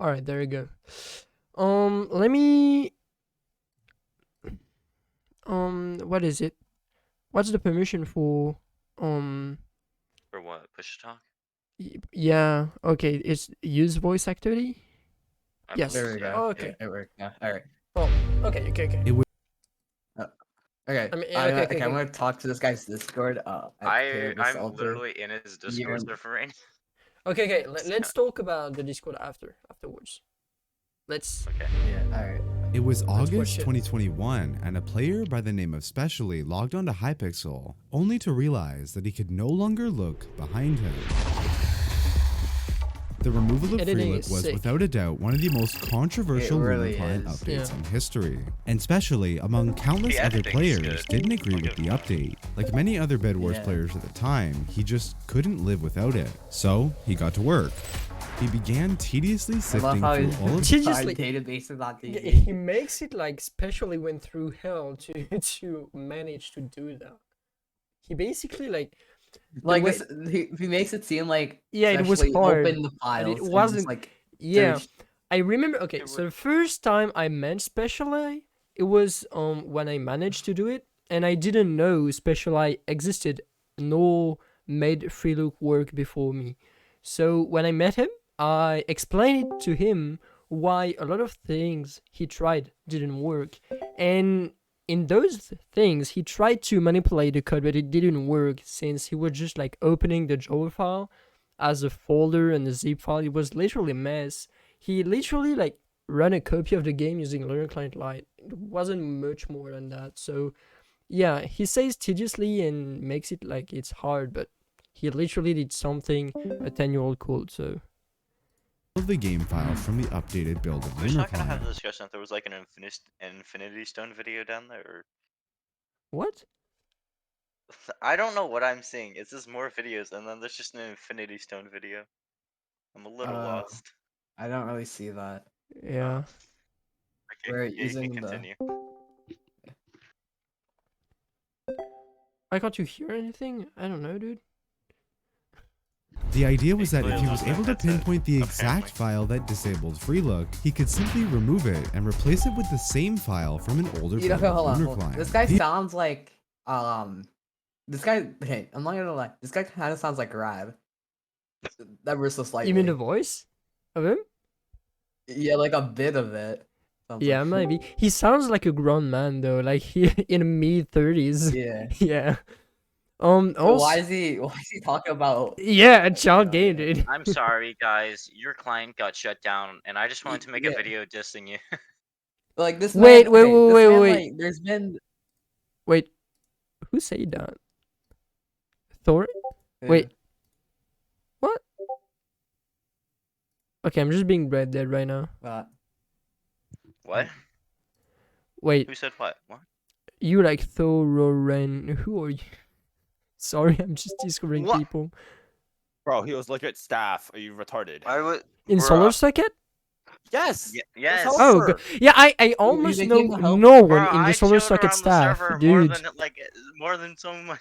All right, there you go. Let me. What is it? What's the permission for? For what? Push to talk? Yeah. Okay, it's use voice activity. I Yes. believe There we so. go. Oh, okay. It worked. Yeah. All right. Oh, okay. It was Okay. I mean, yeah, okay. I'm gonna talk to this guy's Discord. I'm literally in his Discord server right now. Okay. Let's talk about the Discord afterwards. Let's. Okay. Yeah. All right. It was watch August it. 2021, and a player by the name of Specially logged onto Hypixel, only to realize that he could no longer look behind him. The removal of Editing Freelook is was sick. without a doubt one of the most controversial It really Lunar Client is. updates Yeah. in history, and Specially, among countless The other editing's players, good. didn't agree I'll with give the him update. Like many other Bed Wars Yeah. players at the time, he just couldn't live without it. So he got to work. He began tediously I love sifting how through all of He our just, like- databases on Yeah, TV. he makes it like specially went through hell to to manage to do that. He basically like Like way- this, he makes it seem like Yeah, it was especially hard, Open the files. and just, wasn't- like yeah. search. I remember. Okay, It so the first time I met Speciali, it was when I managed to do it, and I didn't know Speciali existed nor made Freelook work before me. So when I met him, I explained it to him why a lot of things he tried didn't work, and in those things he tried to manipulate the code, but it didn't work since he was just like opening the Java file as a folder and a zip file. It was literally a mess. He literally like ran a copy of the game using Learn Client Lite. It wasn't much more than that. So yeah, he says tediously and makes it like it's hard, but he literally did something a 10-year-old code. So of the game files from the updated build of We're Lunar not gonna have Client. a discussion if there was like an Infinity Stone video down there. Or... what? I don't know what I'm seeing. It's just more videos, and then there's just an Infinity Stone video. I'm a little lost. I don't really see that. Yeah. Okay, We're yeah, you using can the- continue. Why can't you hear anything? I don't know, dude. The idea was that if he Clearly was not able to that's it, pinpoint the exact apparently. file that disabled Freelook, he could simply remove it and replace it with the same file from an older You know, version of hold on. Lunar Hold on. Client. This guy The- sounds like This guy. Hey, I'm not gonna lie. This guy kind of sounds like Rab. Ever so slightly. You mean the voice of him? Yeah, like a bit of it. Sounds Yeah, like- maybe. He sounds like a grown man though, like he in mid-30s. Yeah. Yeah. So Also, why is he talking about? yeah, a child game, dude. I'm sorry, guys. Your client got shut down, and I just wanted to make a Yeah. video dissing you. Like this. Wait, man, wait, okay, this wait, man, wait. Like, there's been. Wait, who said that? Thor? Wait. What? Okay, I'm just being Red Dead right now. What? Wait, Who said what? What? you like Thorin? Who are you? Sorry, I'm just discovering What? people. Bro, he was legit staff. Are you retarded? I would. In Bruh. Solar Socket? Yes. Yes. how- Oh, Helper. yeah, I almost they know came to help? no one Bruh, in the I Solar chilled Socket around the staff, server dude. more than so much.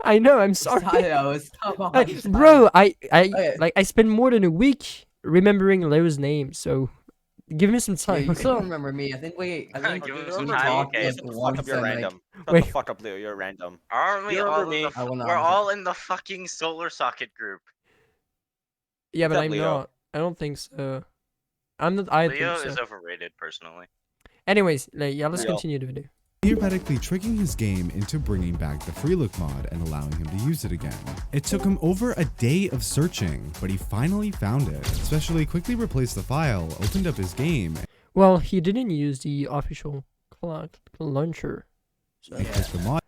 I know, I'm sorry. Sayo, come on, Like, Sayo. bro, I Okay. like I spent more than a week remembering Leo's name, so give me some Yeah, time. you okay? still don't remember me. I think Give him we some we time, talked okay? like Shut the fuck once up, you're and, like, random. Shut Wait. the fuck up, Leo. You're random. Aren't we You all? remember me? I will not. We're all in the fucking Solar Socket group. Yeah, but Except I'm Leo. not. I don't think so. I'm not. I Leo think is so. overrated, personally. Anyways, like, yeah, let's Leo. continue the video. theoretically tricking his game into bringing back the Freelook mod and allowing him to use it again. It took him over a day of searching, but he finally found it. Especially quickly replaced the file, opened up his game, Well, he didn't use the official launcher. So, and clicked the mod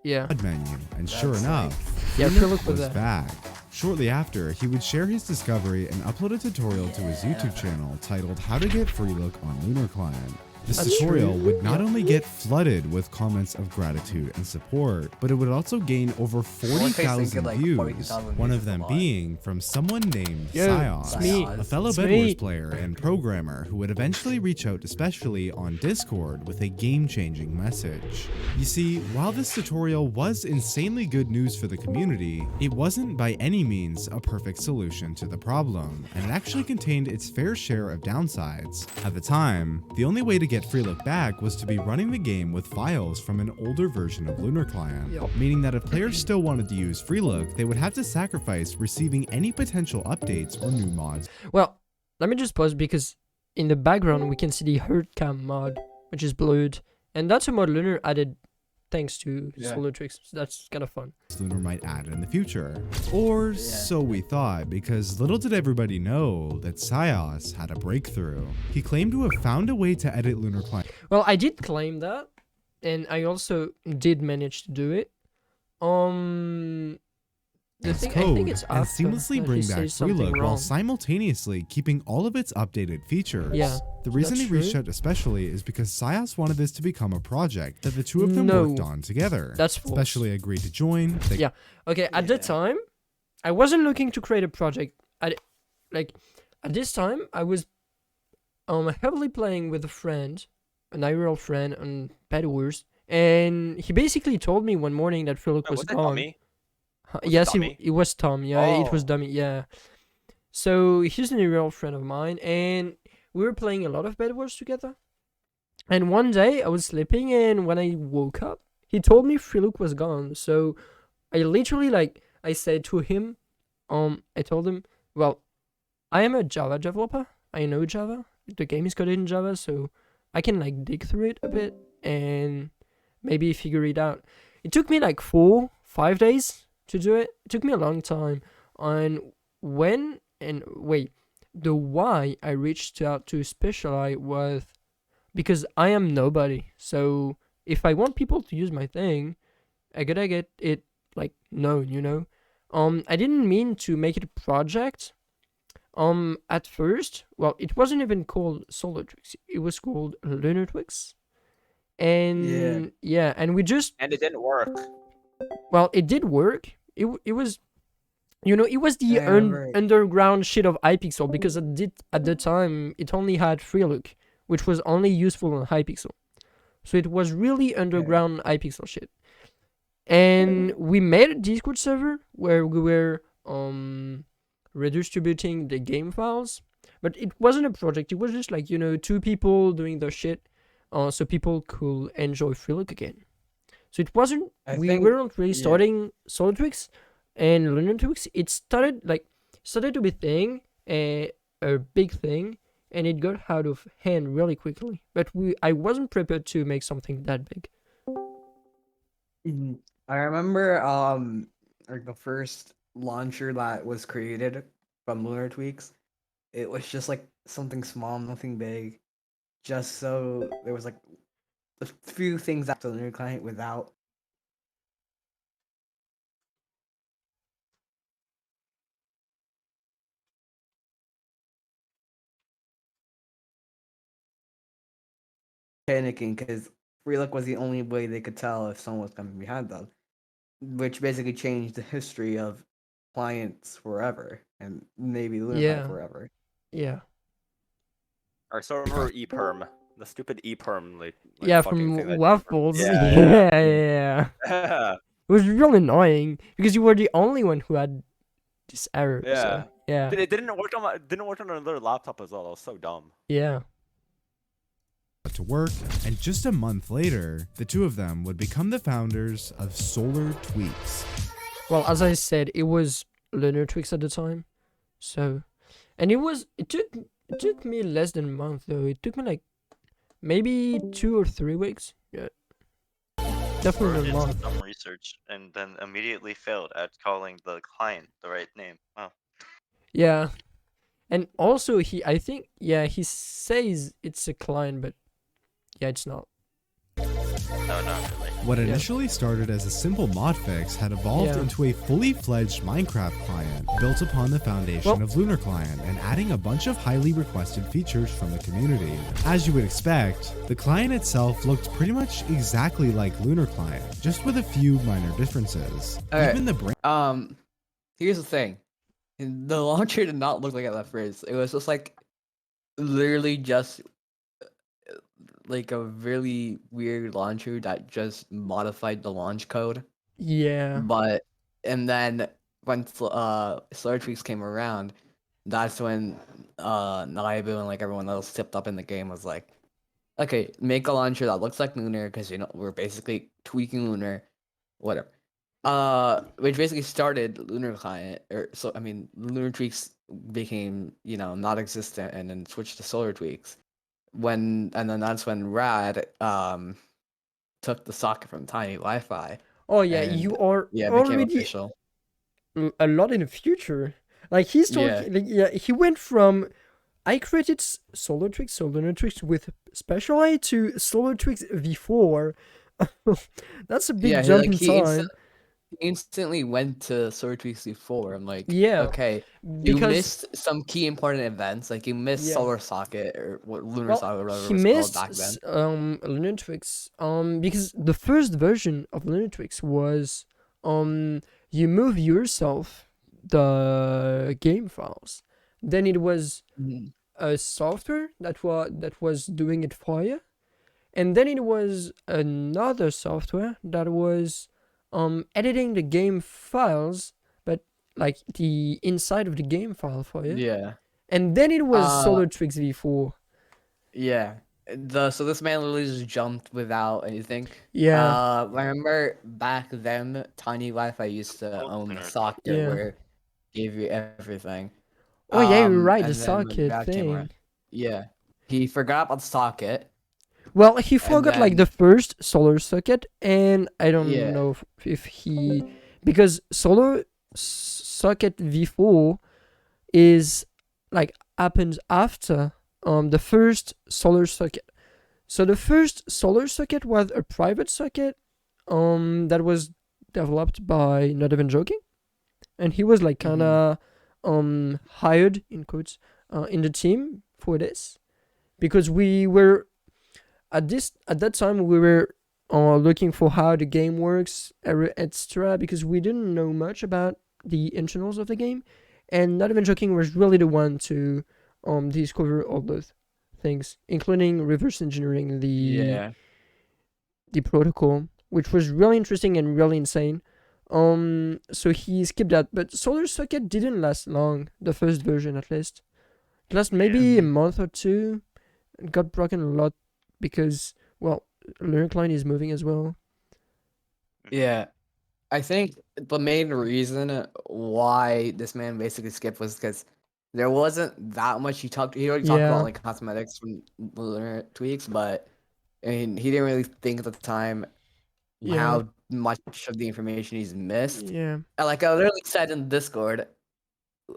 yeah. menu, and sure That's enough, Yeah, Freelook Freelook was was there. back. Shortly after, he would share his discovery and upload a tutorial to his YouTube Yeah. channel titled How to Get Freelook on Lunar Client. This That's tutorial true. would not Yeah. only get flooded with comments of gratitude and support, but it would also gain over face think 40,000 of, like, views, 40,000 one views of is a them lot. being from someone named Yo, Sios, it's me. a fellow It's Bed me. Wars player and programmer who would eventually reach out especially on Discord with a game-changing message. You see, while this tutorial was insanely good news for the community, it wasn't by any means a perfect solution to the problem, and it actually contained its fair share of downsides. At the time, the only way to get Freelook back was to be running the game with files from an older version of Lunar Client, Yup. meaning that if players still wanted to use Freelook, they would have to sacrifice receiving any potential updates or new mods. Well, let me just pause because in the background we can see the herd cam mod, which is blurred, and that's a mod Lunar added thanks to Yeah. Solar Tricks. So that's kind of fun. Lunar might add in the future. Or so we thought, because little did everybody know that Sios had a breakthrough. He claimed to have found a way to edit Lunar Client Well, I did claim that, and I also did manage to do it. The thing, I code think it's and after seamlessly that bring he back says something Freelook while wrong. simultaneously keeping all of its updated features. Yeah, The reason he that's reached true. out especially is because Sios wanted this to become a project that the two of them No, worked on together. that's false. Especially agreed to join. They Yeah. Okay, at the Yeah. time, I wasn't looking to create a project. Like at this time, I was heavily playing with a friend, an IRL friend on Bed Wars, and he basically told me one morning that Freelook Wait, was was that gone. Tommy? Was it Yes, Tommy? it was Tom. Yeah, it was Oh. Dummy. Yeah. So he's an real friend of mine, and we were playing a lot of Bed Wars together. And one day I was sleeping, and when I woke up, he told me Freelook was gone. So I literally I said to him, I told him, well, I am a Java developer. I know Java. The game is coded in Java, so I can dig through it a bit and maybe figure it out. It took me 4-5 days to do it. It took me a long time. And the why I reached out to Specialized was because I am nobody. So if I want people to use my thing, I gotta get it known, you know. I didn't mean to make it a project. At first, well, it wasn't even called Solar Twix. It was called Lunar Twix. And yeah, and we just And it didn't work. well, it did work. It was, it was the I remember. underground shit of iPixel because at the time it only had Freelook, which was only useful on Hypixel. So it was really underground iPixel shit. And we made a Discord server where we were redistributing the game files, but it wasn't a project. It was just 2 people doing their shit, so people could enjoy Freelook again. So it wasn't. We weren't really starting Solar Twix and Lunar Twix. It started to be a big thing, and it got out of hand really quickly. But I wasn't prepared to make something that big. I remember the first launcher that was created from Lunar Tweaks. It was just something small, nothing big. Just so there was a few things after the Lunar Client without panicking because Freelook was the only way they could tell if someone was coming behind them, which basically changed the history of clients forever and maybe Lunar Yeah. Client forever. Yeah. Our server ePerm. The stupid ePerm Yeah, fucking from thing that- Waffles. Yeah. Yeah. Yeah. It was really annoying because you were the only one who had this error. Yeah. So, yeah. It didn't work on another laptop as well. It was so dumb. Yeah. to work, and just a month later, the two of them would become the founders of Solar Tweaks. Well, as I said, it was Lunar Twix at the time. So, and it took me less than a month though. It took me maybe 2 or 3 weeks. Yeah. Or Definitely did a month. some research and then immediately failed at calling the client the right name. Wow. Yeah. And also I think he says it's a client, but yeah, it's not. No, not really. What Yeah. initially started as a simple mod fix had evolved Yeah. into a fully fledged Minecraft client built upon the foundation Well- of Lunar Client and adding a bunch of highly requested features from the community. As you would expect, the client itself looked pretty much exactly like Lunar Client, just with a few minor differences. Alright. Even the brain Here's the thing. The launcher did not look like it at first. It was just like literally just like a really weird launcher that just modified the launch code. Yeah. But and then when Solar Tweaks came around, that's when Naibu and like everyone else tipped up in the game was like, okay, make a launcher that looks like Lunar because we're basically tweaking Lunar, whatever. Which basically started Lunar Client, Lunar Tweaks became not existent and then switched to Solar Tweaks. And then that's when Rad took the socket from Tiny Wi-Fi. Oh yeah, And, you are Yeah, it became already official. a lot in the future. Like he's talking, he went from I created Solar Twix, Lunar Twix with Special A to Solar Twix V4. That's a big jump in time. He instantly went to Solar Tweaks V4. I'm like, Yeah, okay, you because missed some key important events, like you missed Yeah. Solar Socket or what Lunar well, Socket, or whatever he it was missed called back then. Lunar Twix because the first version of Lunar Twix was you move yourself the game files. Then it was Mhm. a software that was doing it for you, and then it was another software that was editing the game files, but like the inside of the game file for you. Yeah, And then it was Uh, Solar Twix V4. yeah. So this man literally just jumped without anything. Yeah. I remember back then, Tiny Wi-Fi used to own the Lunar. socket Yeah. where it gave you everything. Oh yeah, you're right. The And then when socket Rad came thing. around- Yeah, he forgot about the socket. Well, he forgot like the then- first solar socket, and I don't Yeah. know if he because solar socket V4 is like happens after the first solar socket. So the first solar socket was a private socket that was developed by Not Even Joking, and he was like kind of hired in quotes in the team for this because we were at that time we were looking for how the game works, etc. Because we didn't know much about the internals of the game, and Not Even Joking was really the one to discover all those things, including reverse engineering the protocol, which was really interesting and really insane. So he skipped that, but Solar Socket didn't last long. The first version, at least, it lasted maybe a month or two. It got broken a lot because, well, Lunar Client is moving as well. Yeah, I think the main reason why this man basically skipped was because there wasn't that much he already talked Yeah. about like cosmetics from Lunar Tweaks, but I mean he didn't really think at the time Yeah. how much of the information he's missed. Yeah. And like I literally said in Discord,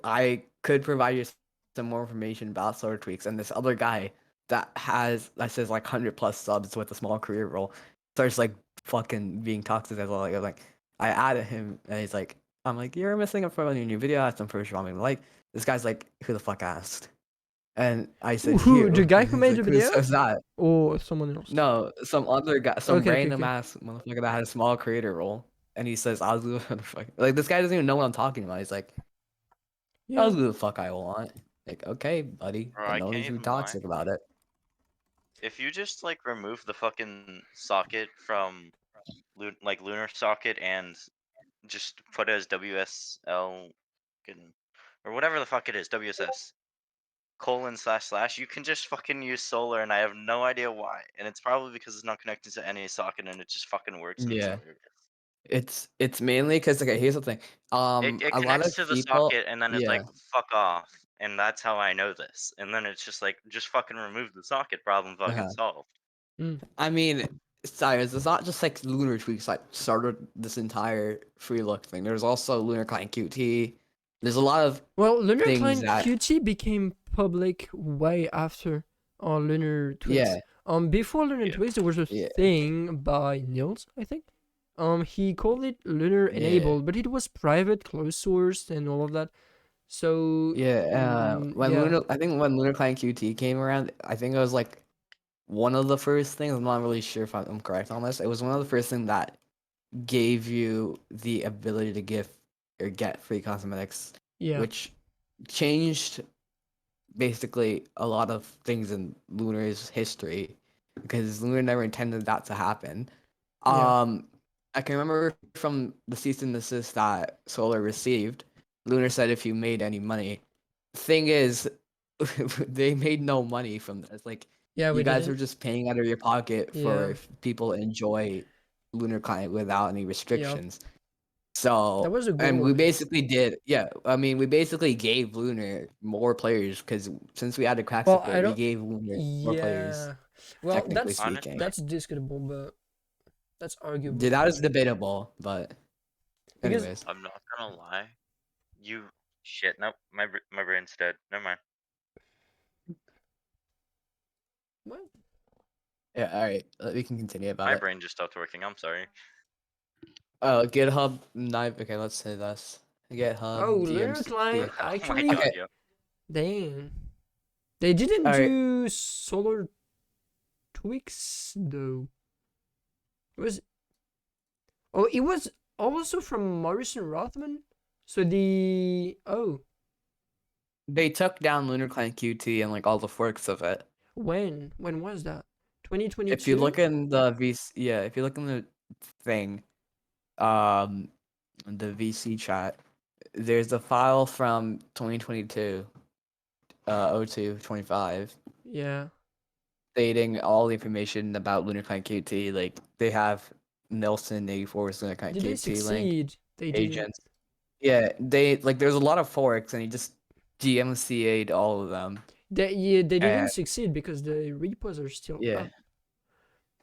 I could provide you some more information about Solar Tweaks, and this other guy that says like 100+ subs with a small career role starts like fucking being toxic as well. Like I added him and he's like, I'm like, you're missing out from your new video. I asked him first you want me to like. This guy's like, who the fuck asked? And I said, Who? "You." The guy And who he's made like, the "Who video? says that?" Or someone else? No, some other guy, some Okay, random okay. ass motherfucker that had a small creator role, and he says, "I'll do the fuck." Like this guy doesn't even know what I'm talking about. He's like, "I'll do the fuck I want." Like, okay, buddy. Bro, I I know can't he's even toxic about it. If you just like remove the fucking socket from Lunar socket and just put it as WSL or whatever the fuck it is, WSS :// you can just fucking use solar, and I have no idea why. And it's probably because it's not connected to any socket and it just fucking works. And it's Yeah. hilarious. It's mainly because okay, here's the thing. It A lot of connects to the people, socket and then it's like fuck off, and that's how I know this. And then it's just like just fucking remove the socket, problem fucking Uh-huh. solved. I mean, Cyrus, it's not just like Lunar Tweaks that started this entire free look thing. There's also Lunar Client QT. There's a lot of Well, Lunar things Client that- QT became public way after Lunar Twix. Yeah. Before Lunar Yeah. Twigs, there was a Yeah. thing by Nils, I think. He called it Lunar Yeah. Enabled, but it was private, closed source, and all of that. So Yeah, when yeah, Lunar, I think when Lunar Client QT came around, I think it was like one of the first things. I'm not really sure if I'm correct on this. It was one of the first things that gave you the ability to give or get free cosmetics, yeah, which changed basically a lot of things in Lunar's history because Lunar never intended that to happen. Yeah. I can remember from the cease and desist that Solar received, Lunar said if you made any money. Thing is, they made no money from this. Like, yeah. you We guys are didn't. just paying out of your pocket for Yeah. if people enjoy Lunar Client without any restrictions. That So, was a and goal we of it. basically did, yeah. I mean, we basically gave Lunar more players because since we added crack Well, support, I we don't. gave Lunar more players. Yeah. Well, technically that's speaking. that's discutable, but that's arguable. Yeah, that is debatable, but Because- anyways. I'm not gonna lie. You shit. Nope. My brain's dead. Never mind. What? Yeah, all right. We can continue about My it. brain just stopped working. I'm sorry. GitHub knife. Okay, let's say this. GitHub. Oh, Lunar DMC. Client Oh my actually. god, Okay. yo. Dang. They didn't Alright. do Solar Twix though. It was. Oh, it was also from Morrison Rothman. So They took down Lunar Client QT and like all the forks of it. when was that? 2022. If you look in the VC, yeah, if you look in the thing, the VC chat, there's a file from 2022, 0225, Yeah. stating all the information about Lunar Client QT. Like they have Nelson 84's Lunar Client Did they QT link. succeed? They didn't. Agents. Yeah, they like there's a lot of forks and he just DMCA'd all of them. They didn't And- succeed because the repos are still Yeah. up.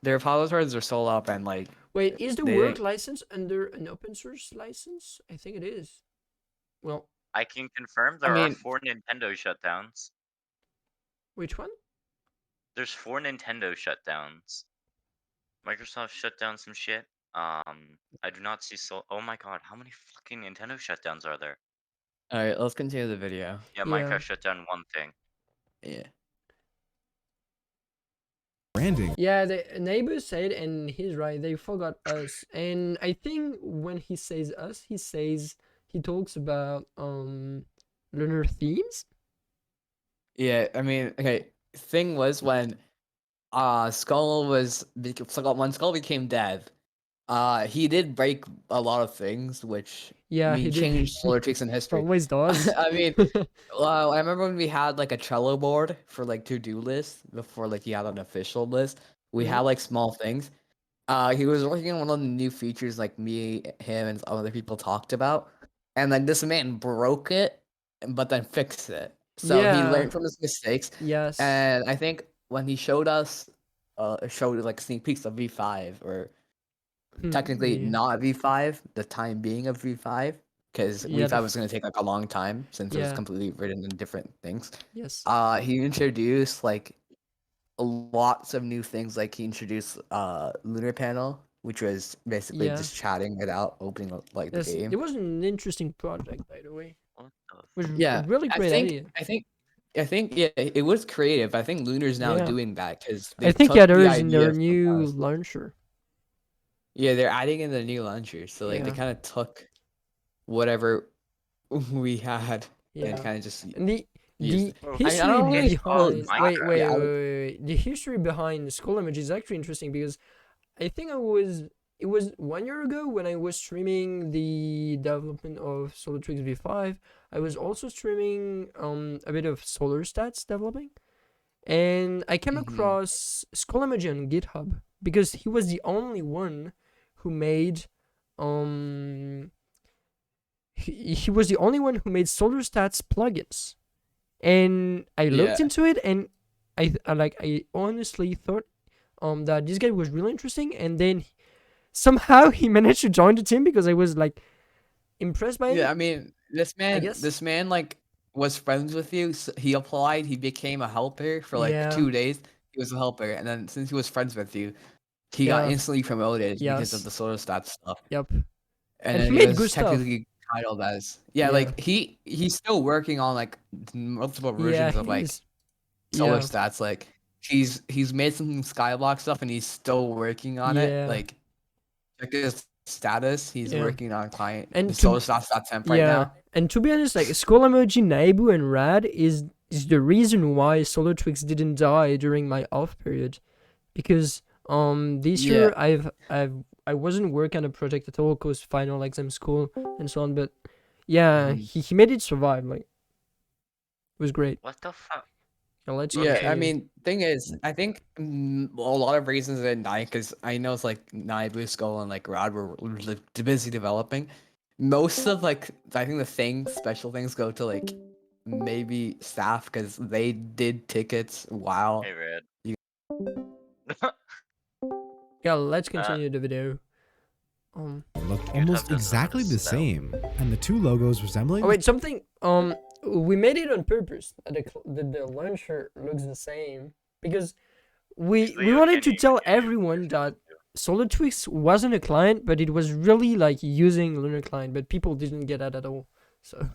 Their repositories are sold up and like Wait, is the they work didn't- license under an open source license? I think it is. Well, I can confirm I there mean- are 4 Nintendo shutdowns. which one? There's 4 Nintendo shutdowns. Microsoft shut down some shit. I do not see Oh my god, how many fucking Nintendo shutdowns are there? Alright, let's continue the video. Yeah, Yeah. Minecraft shut down one thing. Yeah. Branding. Yeah, the neighbor said, and he's right. They forgot us, and I think when he says us, he talks about lunar themes. Yeah, I mean, okay. Thing was when Skull was when Skull became dev, he did break a lot of things, which Yeah, he did. changed Solar Tweaks in history. Always does. I mean, I remember when we had like a Trello board for like to-do lists before like he had an official list. We had like small things. He was working on one of the new features like me, him, and other people talked about, and like this man broke it, but then fixed it. So he Yeah. learned from his mistakes, Yes. and I think when he showed us, showed like sneak peeks of V5 or technically yeah. not V5, the time being of V5, because Yeah, V5 was going to take like a long time since it was Yeah. completely written in different things. Yes. He introduced like lots of new things. Like he introduced Lunar Panel, which was basically Yeah. just chatting without opening like the Yes. game. It was an interesting project, by the way. What the It was Yeah, a really great idea. I think yeah, it was creative. I think Lunar's now Yeah. doing that because I think yeah, there is in their new launcher. Yeah, they're adding in the new launcher, so like they Yeah. kind of took whatever we had and Yeah. kind of just And the used I history don't really call it behind wait, Minecraft. wait, Yeah, I wait, would- wait. The history behind Skull Image is actually interesting because I think it was 1 year ago when I was streaming the development of Solar Twix V5. I was also streaming a bit of Solar Stats developing, and I came Mhm. across Skull Image on GitHub because he was the only one who made he was the only one who made Solar Stats plugins. And I looked Yeah. into it, and I honestly thought that this guy was really interesting, and then somehow he managed to join the team because I was like impressed by Yeah, I it. mean, this guess- man like was friends with you. So he applied. He became a helper for like Yeah. 2 days. he was a helper, and then since he was friends with you, he got Yeah. instantly promoted because of Yes. the solar stats stuff. Yep. And And then he he made was good stuff. technically titled as Yeah. like he's still working on like multiple Yeah, versions of he like is. solar Yeah. stats. Like he's made some Skyblock stuff and he's still working on it. Yeah. Like check his status. He's Yeah. working on client And the to solar stats.temp right Yeah, now. and to be honest, like Skull Emoji, Naibu, and Rad is the reason why Solar Twix didn't die during my off period, because this Yeah. year I wasn't working on a project at all cause final exam school and so on, but yeah, Mhm. he made it survive. Like, it was great. What the fuck? Now let's Yeah, I continue. mean, thing is, I think a lot of reasons it didn't die because I know it's like Naibu, Skull, and like Rod were busy developing. Most of like I think the special things go to like maybe staff because they did tickets while Hey, Red. Yeah, let's continue the video. Looked have almost this on exactly the spell. same, and the two logos resembling Oh wait, something. We made it on purpose. The launcher looks the same because we Leo wanted can't to even tell get your everyone version that too. Solar Twix wasn't a client, but it was really like using Lunar Client, but people didn't get that at all. So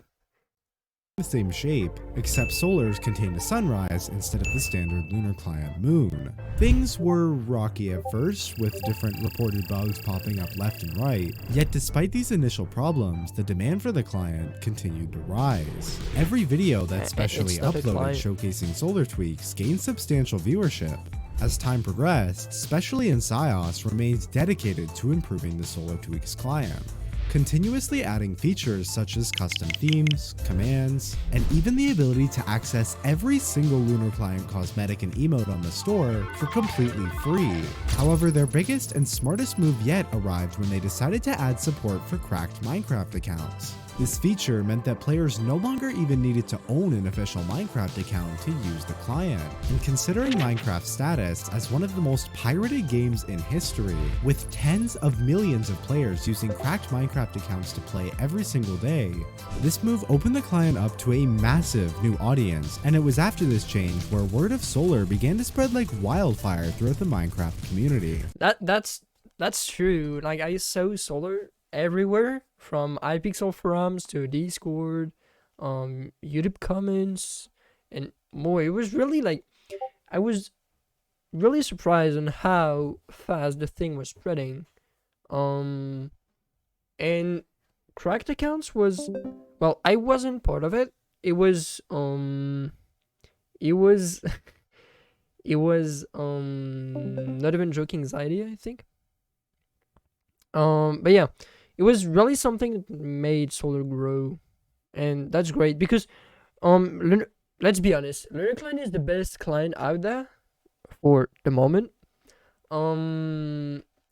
the same shape, except Solars contained a sunrise instead of the standard lunar client moon. Things were rocky at first, with different reported bugs popping up left and right, yet despite these initial problems, the demand for the client continued to rise. Every video that's specially It's not a uploaded client. showcasing Solar Tweaks gained substantial viewership. As time progressed, especially in Sios remained dedicated to improving the Solar Tweaks client, continuously adding features such as custom themes, commands, and even the ability to access every single Lunar Client cosmetic and emote on the store for completely free. However, their biggest and smartest move yet arrived when they decided to add support for cracked Minecraft accounts. This feature meant that players no longer even needed to own an official Minecraft account to use the client. And considering Minecraft's status as one of the most pirated games in history, with tens of millions of players using cracked Minecraft accounts to play every single day, this move opened the client up to a massive new audience, and it was after this change where word of Solar began to spread like wildfire throughout the Minecraft community. that's true. Like, I saw Solar everywhere, from iPixel forums to Discord, YouTube comments, and more. It was really like, I was really surprised on how fast the thing was spreading. And cracked accounts was, well, I wasn't part of it. It was it was not even joking anxiety, I think. But yeah, it was really something that made Solar grow, and that's great because let's be honest, Lunar Client is the best client out there for the moment.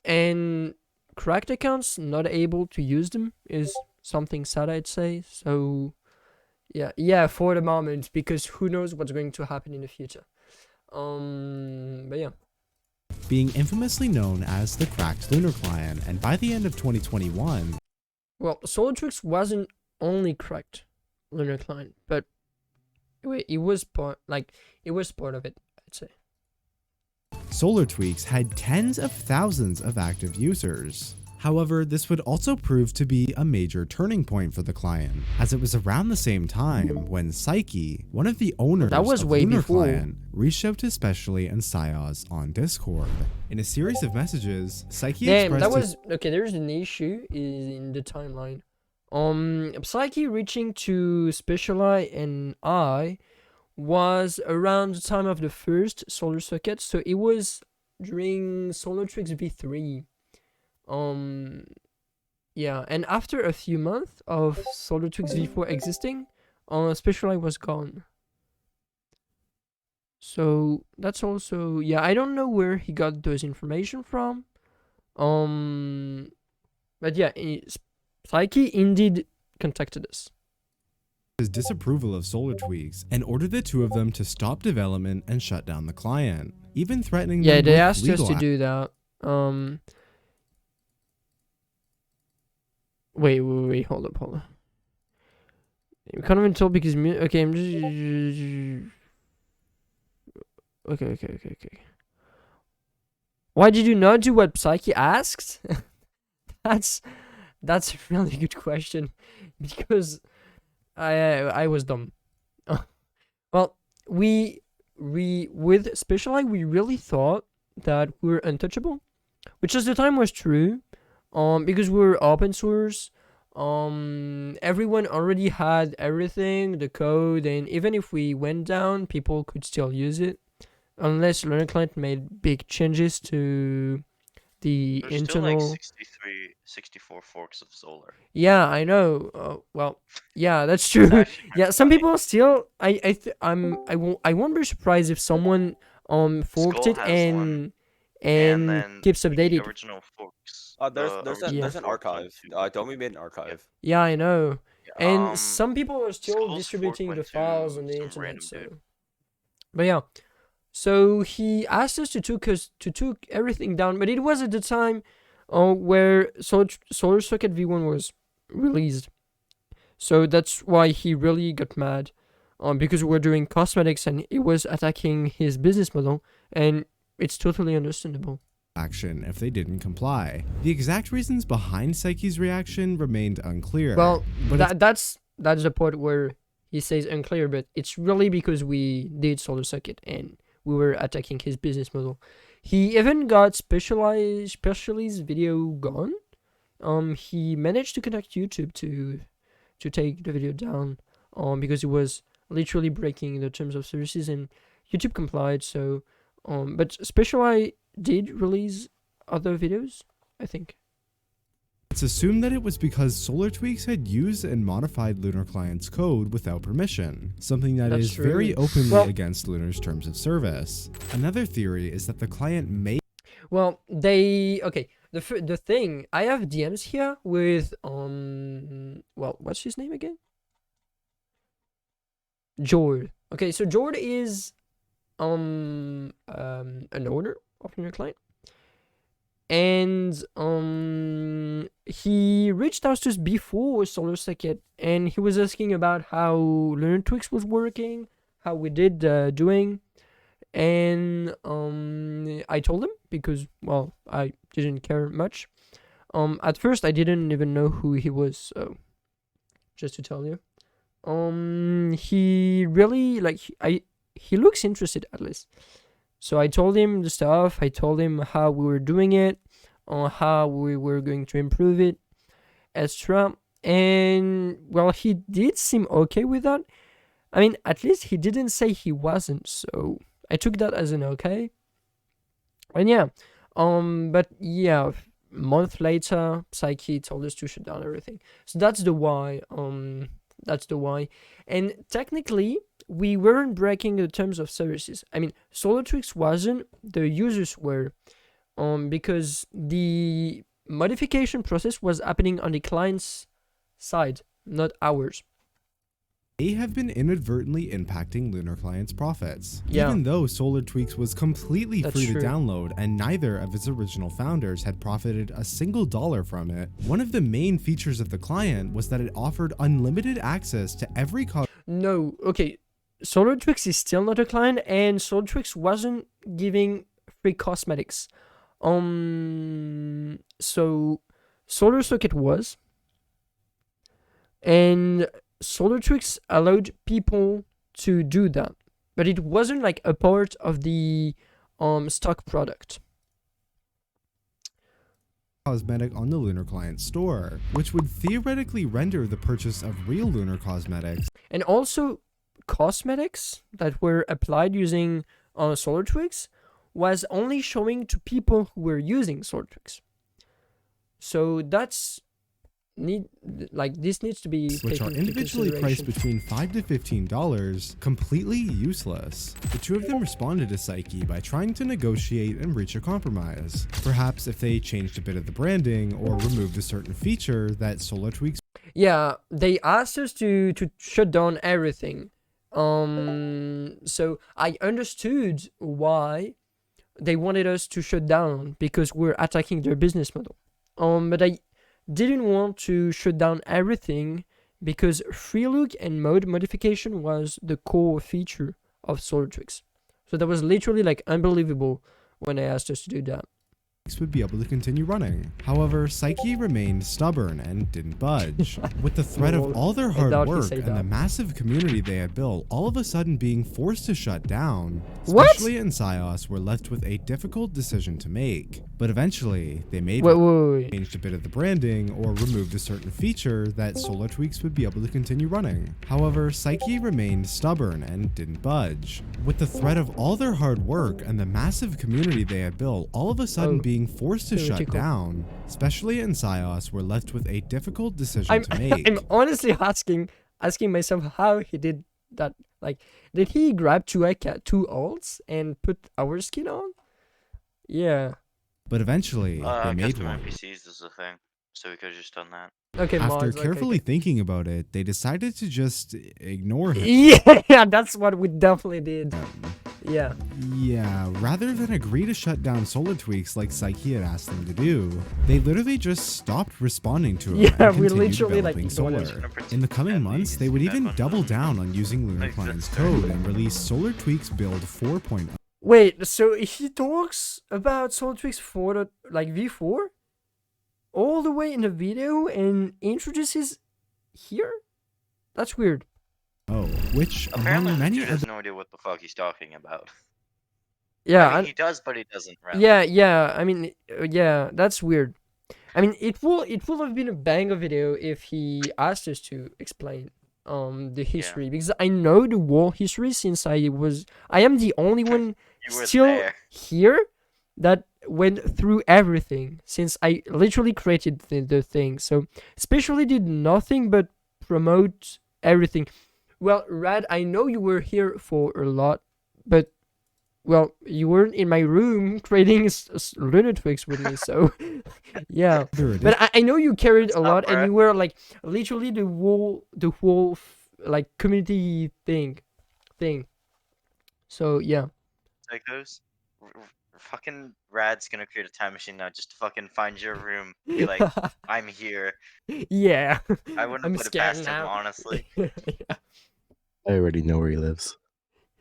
And cracked accounts not able to use them is something sad, I'd say. So yeah, for the moment, because who knows what's going to happen in the future. But yeah. Being infamously known as the cracked Lunar Client, and by the end of 2021, Well, Solar Twix wasn't only cracked Lunar Client, but it was part of it, I'd say. Solar Tweaks had tens of thousands of active users. However, this would also prove to be a major turning point for the client, as it was around the same time when Psyche, one of the owners That was of way Lunar before. Client, reached out to Specially and Sios on Discord. In a series of messages, Psyche Damn, expressed that his- was okay. There's an issue in the timeline. Psyche reaching to Speciali and I was around the time of the first Solar Socket, so it was during Solar Tricks V3. Yeah, and after a few months of Solar Twix V4 existing, Speciali was gone. So that's also, yeah, I don't know where he got those information from. But yeah, Psyche indeed contacted us. his disapproval of Solar Tweaks and ordered the two of them to stop development and shut down the client, even threatening Yeah, them they with asked us legal to do that. Wait, hold up. We can't even tell because okay, I'm just. Okay. Why did you not do what Psyche asked? that's a really good question because I was dumb. Well, we with Specialized we really thought that we were untouchable, which at the time was true, because we were open source. Everyone already had everything, the code, and even if we went down, people could still use it, unless Learner Client made big changes to the There's still like internal. 64 forks of Solar. Yeah, I know. Well, yeah, that's true. Actually, Yeah, kinda some funny. people still. I won't be surprised if someone forked Skull it has one, and then keeps the updated. original forks. There's the there's a, original there's an forks went archive. to- Domi made an archive. Yeah, I know. Yeah, And some people are still Skull's fork distributing went the to files on the some internet. random So, dude. but yeah, so he asked us to took everything down, but it was at the time, where Solar Socket V1 was released. So that's why he really got mad, because we're doing cosmetics and it was attacking his business model, and it's totally understandable. Action if they didn't comply. The exact reasons behind Psyche's reaction remained unclear. Well, but that's the part where he says unclear, but it's really because we did Solar Socket and we were attacking his business model. He even got Specialized video gone. He managed to connect YouTube to take the video down, because it was literally breaking the terms of services, and YouTube complied. So, but Specialized did release other videos, I think. it's assumed that it was because SolarTweaks had used and modified Lunar Client's code without permission, something that That's is very true. openly Well- against Lunar's terms of service. Another theory is that the client may Well, the thing, I have DMs here with well, what's his name again? Jord. Okay, so Jord is an owner of Lunar Client, and he reached out to us before Solar Socket, and he was asking about how Lunar Twix was working, how we did doing. And I told him because, well, I didn't care much. At first I didn't even know who he was, so just to tell you. He really he looks interested at least. So I told him the stuff, I told him how we were doing it, how we were going to improve it, etc. And well, he did seem okay with that. I mean, at least he didn't say he wasn't, so I took that as an okay. And yeah, but yeah, a month later, Psyche told us to shut down everything. So that's the why. And technically, we weren't breaking the terms of services. I mean, SolarTwix wasn't, the users were, because the modification process was happening on the client's side, not ours. may have been inadvertently impacting Lunar Client's profits. Yeah. Even though SolarTweaks was completely That's free true. to download and neither of its original founders had profited a single dollar from it, one of the main features of the client was that it offered unlimited access to every No, okay. SolarTwix is still not a client, and SolarTwix wasn't giving free cosmetics. So Solar Socket was, and SolarTwix allowed people to do that, but it wasn't like a part of the stock product. cosmetic on the Lunar Client store, which would theoretically render the purchase of real Lunar cosmetics And also, cosmetics that were applied using SolarTwix was only showing to people who were using SolarTwix. So this needs to be which are taken into individually priced consideration. between $5 to $15, completely useless. The two of them responded to Psyche by trying to negotiate and reach a compromise. Perhaps if they changed a bit of the branding or removed a certain feature that SolarTweaks Yeah, they asked us to shut down everything. So I understood why they wanted us to shut down, because we're attacking their business model. But I didn't want to shut down everything because free look and mode modification was the core feature of SolarTwix. So that was literally like unbelievable when they asked us to do that. would be able to continue running. However, Psyche remained stubborn and didn't budge. With the threat of all their hard doubt he work said and the that. massive community they had built all of a sudden being forced to shut down, What? Specially and Sios were left with a difficult decision to make. But eventually, they made Wait. changed a bit of the branding or removed a certain feature that Solar Tweaks would be able to continue running. However, Psyche remained stubborn and didn't budge. With the threat of all their hard work and the massive community they had built all of a sudden Oh, being forced to shut theoretical. down, Specially and Sios were left with a difficult decision to make. I'm honestly asking myself how he did that. Like, did he grab two alts and put our skin on? Yeah. But eventually, they made Custom one. NPCs is the thing, so we could have just done that. Okay, After mods, okay, carefully okay. thinking about it, they decided to just ignore him. Yeah, that's what we definitely did. Yeah. Yeah, rather than agree to shut down Solar Tweaks like Psyche had asked them to do, they literally just stopped responding to him Yeah, and we continued literally, like, developing ignored Solar. him. In the coming months, they would even double down on using Lunar Like, Client's that's code and release Solar Tweaks build 4.0. Wait, so he talks about SolarTwix 4, like V4, all the way in the video and introduces here? That's weird. Which, Apparently, among the many dude has other no idea what the fuck he's talking about. Yeah, I mean, he does, but he doesn't. Rather. yeah. I mean, yeah, that's weird. I mean, it will have been a banger video if he asked us to explain the history, because I know the whole history since I am the only one You were still there. here that went through everything since I literally created the thing. So especially did nothing but promote everything. Well, Rad, I know you were here for a lot, but well, you weren't in my room creating Lunar Twix with me, so yeah. But I know you carried a lot, and you were like literally the whole like community thing. So yeah. Psychos. Fucking Rad's gonna create a time machine now just to fucking find your room. Be like, I'm here. Yeah. I wouldn't I'm put it scared past now. him, honestly. Yeah. I already know where he lives.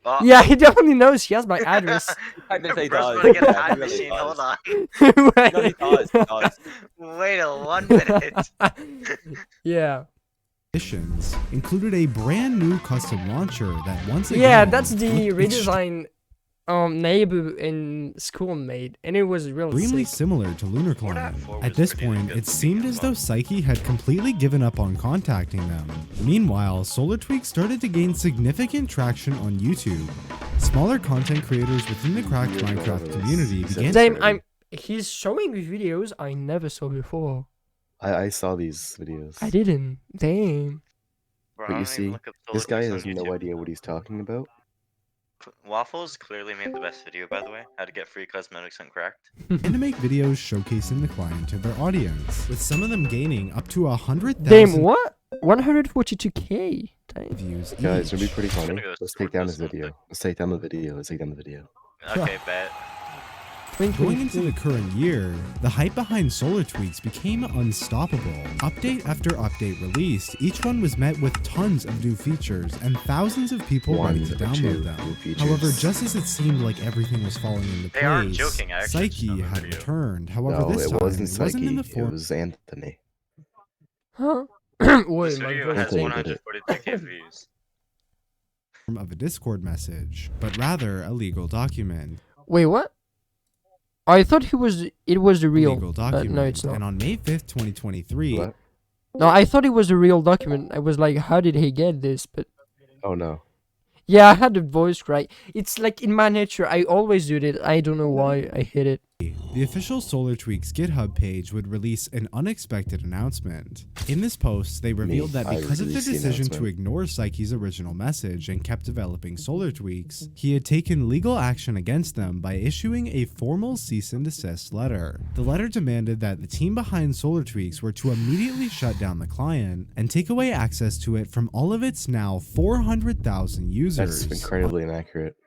Oh, Yeah, he definitely knows. He has my address. Technically Bro's does. gonna get a Yeah, time he really machine. Hold does. on. No, he does. He does. Wait a 1 minute. Yeah. additions included a brand new custom launcher that once again Yeah, that's the looked redesign Neighbor in school made, and it was really extremely sick. similar to Lunar What Client. F4 At was this pretty point, good it looking seemed as as though well. Psyche had completely given up on contacting them. Meanwhile, Solar Tweak started to gain significant traction on YouTube. Smaller content creators within the cracked Minecraft community began Damn, he's showing me videos I never saw before. I saw these videos. I didn't. Damn. Bro, But I you don't even see, look up this guy Solid Tweaks has on no YouTube. idea what he's talking about. Waffles clearly made the best video, by the way. How to get free cosmetics on Cracked. to make videos showcasing the client to their audience, with some of them gaining up to 100,000 Damn, what? 142k. Damn. views Guys, it'd be each. pretty I'm funny. gonna go Let's support take down this his one video. thing. Let's take down the video. Let's take down the video. Okay, bet. Going into the current year, the hype behind Solar Tweaks became unstoppable. Update after update released, each one was met with tons of new features and thousands of people ready One to or download two them. new features. However, just as it seemed like everything was falling into They aren't place, joking, I actually just Psyche found the had video. returned. However, No, this it time wasn't it wasn't in the Psyche. It form was Anthony. Huh? This Wait, my video has Anthony voice. did it. 142k views. of a Discord message, but rather a legal document. Wait, what? I thought it was the real. Legal document. no, it's not. And on May 5th, 2023, What? No, I thought it was a real document. I was like, how did he get this? But Oh no. yeah, I had the voice right. It's like in my nature. I always do it. I don't know why I hit it. the official Solar Tweaks GitHub page would release an unexpected announcement. In this post, they revealed that I because of the released the decision to announcement. ignore Psyche's original message and kept developing Solar Tweaks, he had taken legal action against them by issuing a formal cease and desist letter. The letter demanded that the team behind Solar Tweaks were to immediately shut down the client and take away access to it from all of its now 400,000 users. That's incredibly inaccurate.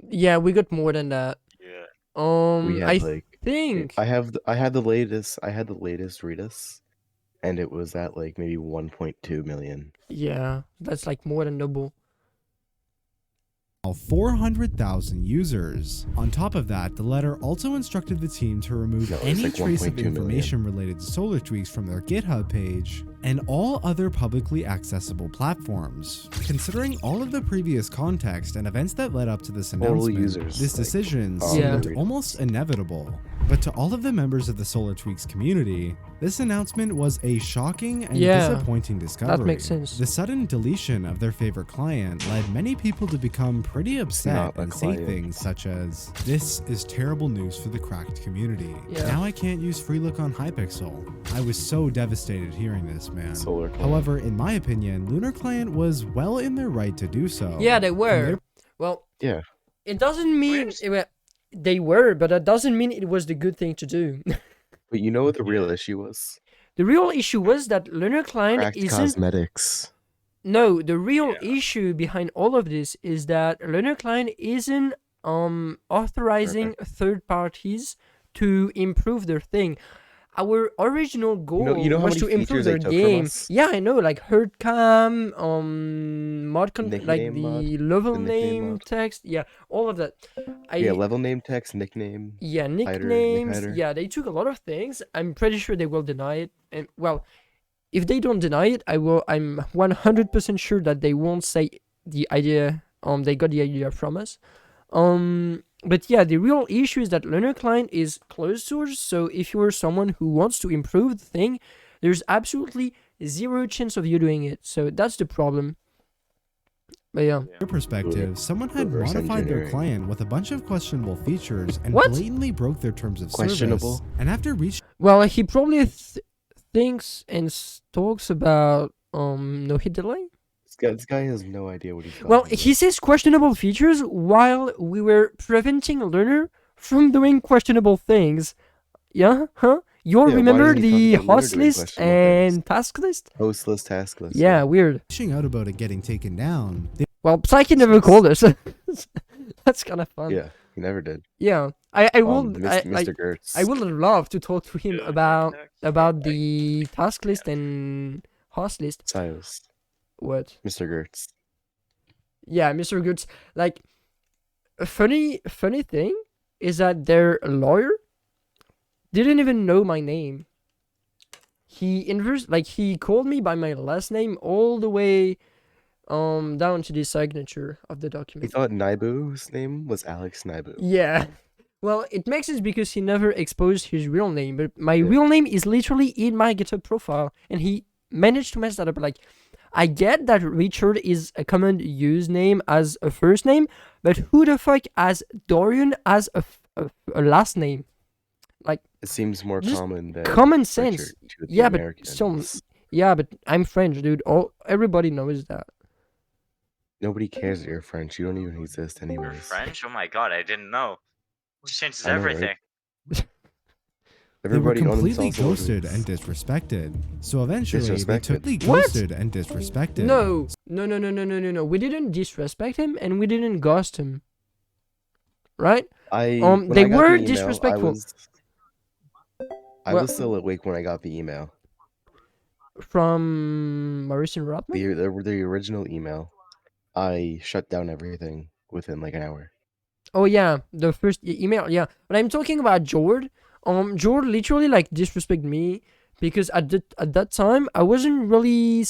Yeah, we got more than that. Yeah. We had I like think. I had the latest Redis, and it was at like maybe 1.2 million. Yeah, that's like more than double. 400,000 users. On top of that, the letter also instructed the team to remove No, it's any like trace of 1.2 million. information related to Solar Tweaks from their GitHub page and all other publicly accessible platforms. Considering all of the previous context and events that led up to this Total announcement, users, this like, decision Yeah. seemed almost inevitable. But to all of the members of the Solar Tweaks community, this announcement was a shocking and Yeah, disappointing discovery. makes sense. The sudden deletion of their favorite client led many people to become pretty upset not a and say client. things such as, "This is terrible news for the cracked community. Yeah. Now I can't use Freelook on Hypixel." I was so devastated hearing this, man. Solar Client. However, in my opinion, Lunar Client was well in their right to do so. Yeah, they From were. their Oh, Well, Yeah. it doesn't mean they were, but that doesn't mean it was the good thing to do. But you know what the real issue was? The real issue was that Lunar Client Cracked isn't. cosmetics. No, the real issue behind all of this is that Lunar Client isn't authorizing third parties to improve their thing. Our original goal you know how was many to improve features they their took from game. us? Yeah, I know, like herd cam, like Nickname the mod, level the nickname name mod. text. Yeah, all of that. Yeah, level name, text, nickname. Yeah, Nick nicknames. hider. Yeah, they took a lot of things. I'm pretty sure they will deny it. And well, if they don't deny it, I'm 100% sure that they won't say the idea. They got the idea from us. But yeah, the real issue is that Lunar Client is closed source. So if you're someone who wants to improve the thing, there's absolutely zero chance of you doing it. So that's the problem. But yeah. their perspective, someone had Reverse modified their engineering. client with a bunch of questionable features and What? blatantly broke their terms of Questionable? service. And after reaching Well, he probably thinks and talks about no hit delay. This guy has no idea what he's talking Well, about. he says questionable features while we were preventing Learner from doing questionable things. Yeah? Huh? You all Yeah, why remember isn't he the talking about Learner host doing list questionable and things? task list? Host list, task list. Yeah, weird. out about it getting taken down, they Well, Psyche never called us. That's kind of fun. Yeah, he never did. Yeah. I would Mr. Gertz. I would love to talk to him Yeah, about like, the task list and host list. Silas. What? Mr. Gertz. Yeah, Mr. Goods. Like, a funny thing is that their lawyer didn't even know my name. He called me by my last name all the way down to the signature of the He document. thought Naibu's name was Alex Naibu. Yeah. Well, it makes sense because he never exposed his real name, but my Yeah. real name is literally in my GitHub profile, and he managed to mess that up. Like, I get that Richard is a common username as a first name, but who the fuck has Dorian as a last name? It seems more Just common than common sense. Richard to the Yeah, but Americans. still, yeah, but I'm French, dude. Everybody knows that. Nobody cares that you're French. You don't even exist You're anyways. French? Oh my god, I didn't know. This changes I know, right? everything. They were Everybody completely owns all ghosted sorts. and disrespected. So eventually, they took Disrespected. What? ghosted and disrespected. No. We didn't disrespect him, and we didn't ghost him. Right? When they I got were the email, disrespectful. I Well- was still awake when I got the email. From Maurice and Rotman? The original email. I shut down everything within like an hour. Oh yeah, the first email. Yeah, but I'm talking about Jord. Jord literally like disrespect me because at that time I wasn't really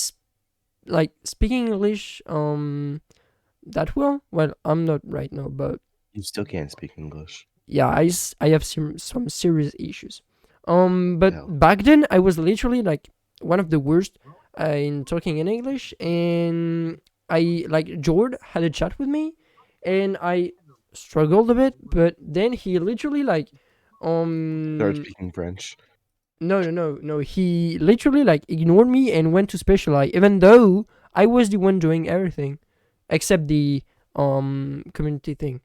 speaking English that well. Well, I'm not right now, but You still can't speak English. yeah, I have some serious issues. But Hell. back then I was literally like one of the worst in talking in English, and Jord had a chat with me, and I struggled a bit, but then he literally Start speaking French. no, he literally ignored me and went to Specialized, even though I was the one doing everything except the community thing.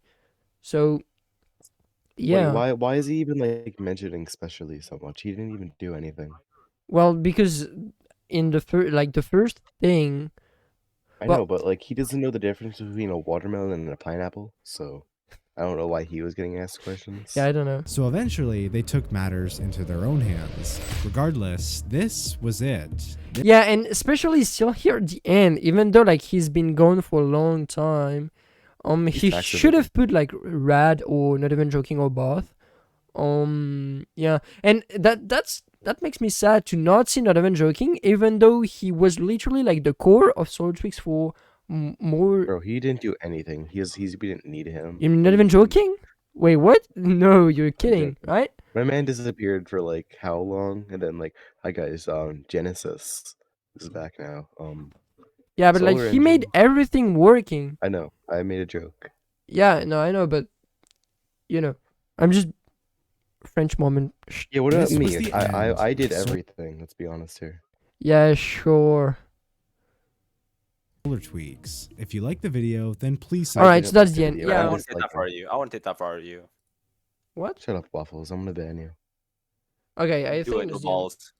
So yeah. Wait, why is he even mentioning specially so much? He didn't even do anything. Well, because in the first thing, I Well- know, but he doesn't know the difference between a watermelon and a pineapple, so I don't know why he was getting asked questions. yeah, I don't know. So eventually, they took matters into their own hands. Regardless, this was it. Yeah, and especially still here at the end, even though he's been gone for a long time, He back to should the- have put like rad or not even joking or both. Yeah, and that makes me sad to not see not even joking, even though he was literally like the core of Sword Tweaks for more. Bro, he didn't do anything. We didn't need him. You not even joking? Wait, what? No, you're kidding, joking. right? My man disappeared for like how long, and then like, hi guys, Genesis is back now. Yeah, but like Solar he made Engine. everything working. I know, I made a joke. Yeah, no, I know, but you know, I'm just French moment. Yeah, what about This was me? the end I did of Sol- everything. Let's be honest here. Yeah, sure. Solar Tweaks. If you like the video, then please All right, didn't so that's like the the end. video. I Yeah. won't just take like that far you. I won't take that far you. What? Shut up, Waffles. I'm gonna ban you. Okay, I Do think it, no it's the end. balls.